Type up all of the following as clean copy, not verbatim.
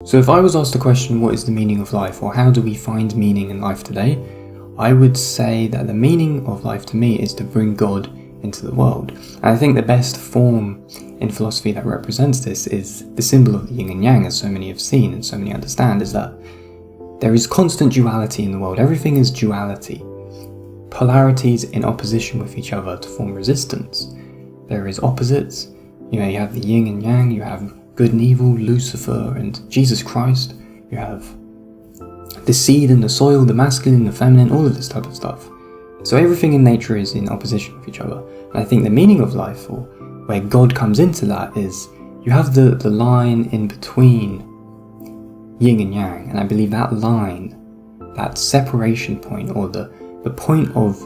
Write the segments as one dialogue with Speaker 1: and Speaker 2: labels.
Speaker 1: So if I was asked the question, what is the meaning of life, or how do we find meaning in life today, I would say that the meaning of life to me is to bring God into the world. And I think the best form in philosophy that represents this is the symbol of the yin and yang, as so many have seen and so many understand, is that there is constant duality in the world. Everything is duality. Polarities in opposition with each other to form resistance. There is opposites. You have the yin and yang, you have good and evil, Lucifer and Jesus Christ. You have the seed and the soil, the masculine, the feminine, all of this type of stuff. So everything in nature is in opposition with each other. And I think the meaning of life, or where God comes into that, is you have the line in between yin and yang. And I believe that line, that separation point, or the point of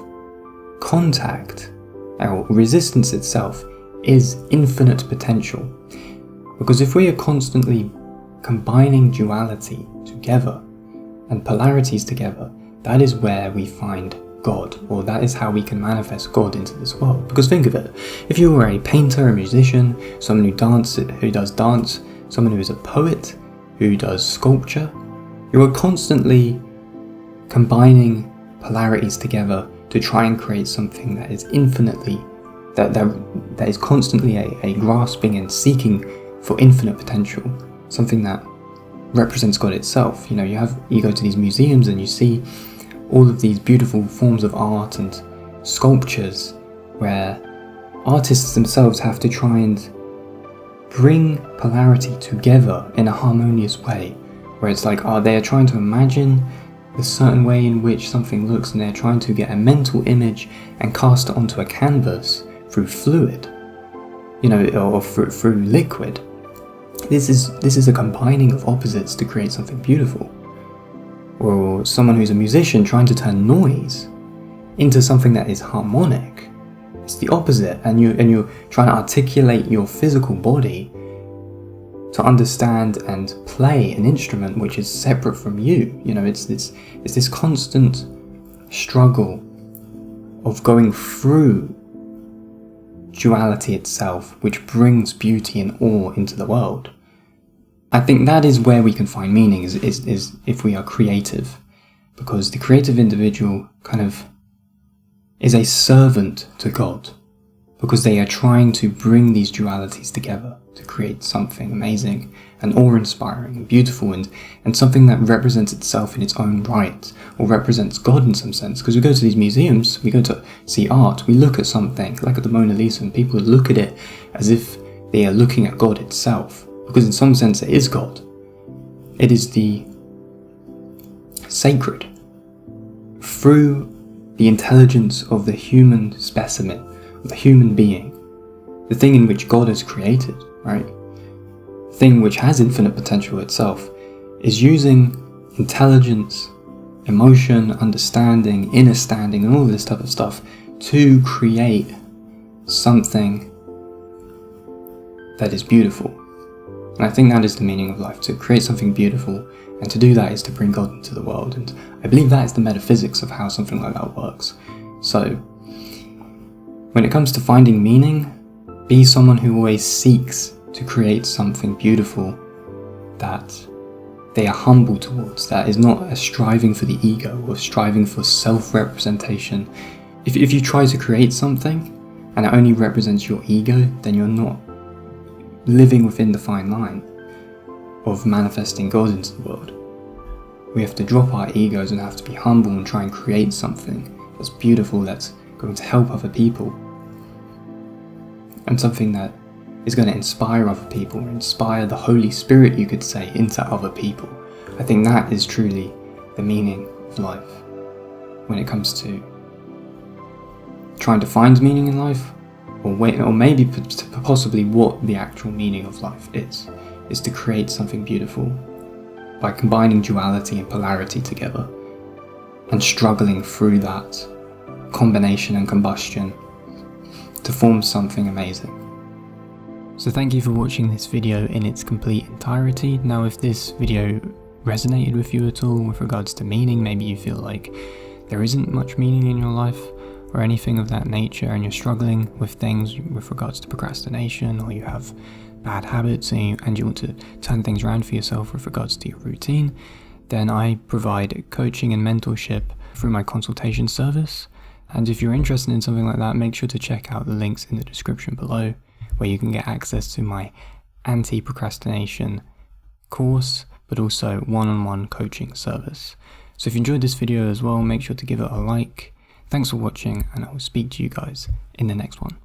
Speaker 1: contact, or resistance itself, is infinite potential. Because if we are constantly combining duality together and polarities together, that is where we find God, or that is how we can manifest God into this world. Because think of it, if you were a painter, a musician, someone who does dance, someone who is a poet, who does sculpture, you are constantly combining polarities together to try and create something that is infinitely, that is constantly a grasping and seeking for infinite potential, something that represents God itself. You go to these museums and you see all of these beautiful forms of art and sculptures where artists themselves have to try and bring polarity together in a harmonious way, where it's like, they are trying to imagine the certain way in which something looks, and they're trying to get a mental image and cast it onto a canvas through fluid, or through liquid. This is a combining of opposites to create something beautiful. Or someone who's a musician trying to turn noise into something that is harmonic. It's the opposite, and you're trying to articulate your physical body to understand and play an instrument which is separate from you. It's this constant struggle of going through duality itself, which brings beauty and awe into the world. I think that is where we can find meaning, is if we are creative, because the creative individual kind of is a servant to God, because they are trying to bring these dualities together to create something amazing and awe-inspiring and beautiful, and something that represents itself in its own right, or represents God in some sense. Because we go to these museums, we go to see art, we look at something like at the Mona Lisa, and people look at it as if they are looking at God itself, because in some sense it is God. It is the sacred. Through the intelligence of the human specimen, of the human being, the thing in which God has created, right? The thing which has infinite potential itself, is using intelligence, emotion, understanding, inner standing, and all of this type of stuff to create something that is beautiful. And I think that is the meaning of life, to create something beautiful, and to do that is to bring God into the world. And I believe that is the metaphysics of how something like that works. So, when it comes to finding meaning, be someone who always seeks to create something beautiful that they are humble towards, that is not a striving for the ego or striving for self-representation. If you try to create something and it only represents your ego, then you're not living within the fine line of manifesting God into the world. We have to drop our egos and have to be humble and try and create something that's beautiful, that's going to help other people, and something that is going to inspire other people, or inspire the Holy Spirit, you could say, into other people. I think that is truly the meaning of life when it comes to trying to find meaning in life, or maybe possibly what the actual meaning of life is to create something beautiful by combining duality and polarity together and struggling through that combination and combustion to form something amazing. So thank you for watching this video in its complete entirety. Now, if this video resonated with you at all with regards to meaning, maybe you feel like there isn't much meaning in your life, or anything of that nature, and you're struggling with things with regards to procrastination, or you have bad habits and you want to turn things around for yourself with regards to your routine, then I provide coaching and mentorship through my consultation service. And if you're interested in something like that, make sure to check out the links in the description below, where you can get access to my anti-procrastination course, but also one-on-one coaching service. So if you enjoyed this video as well, make sure to give it a like. Thanks for watching, and I will speak to you guys in the next one.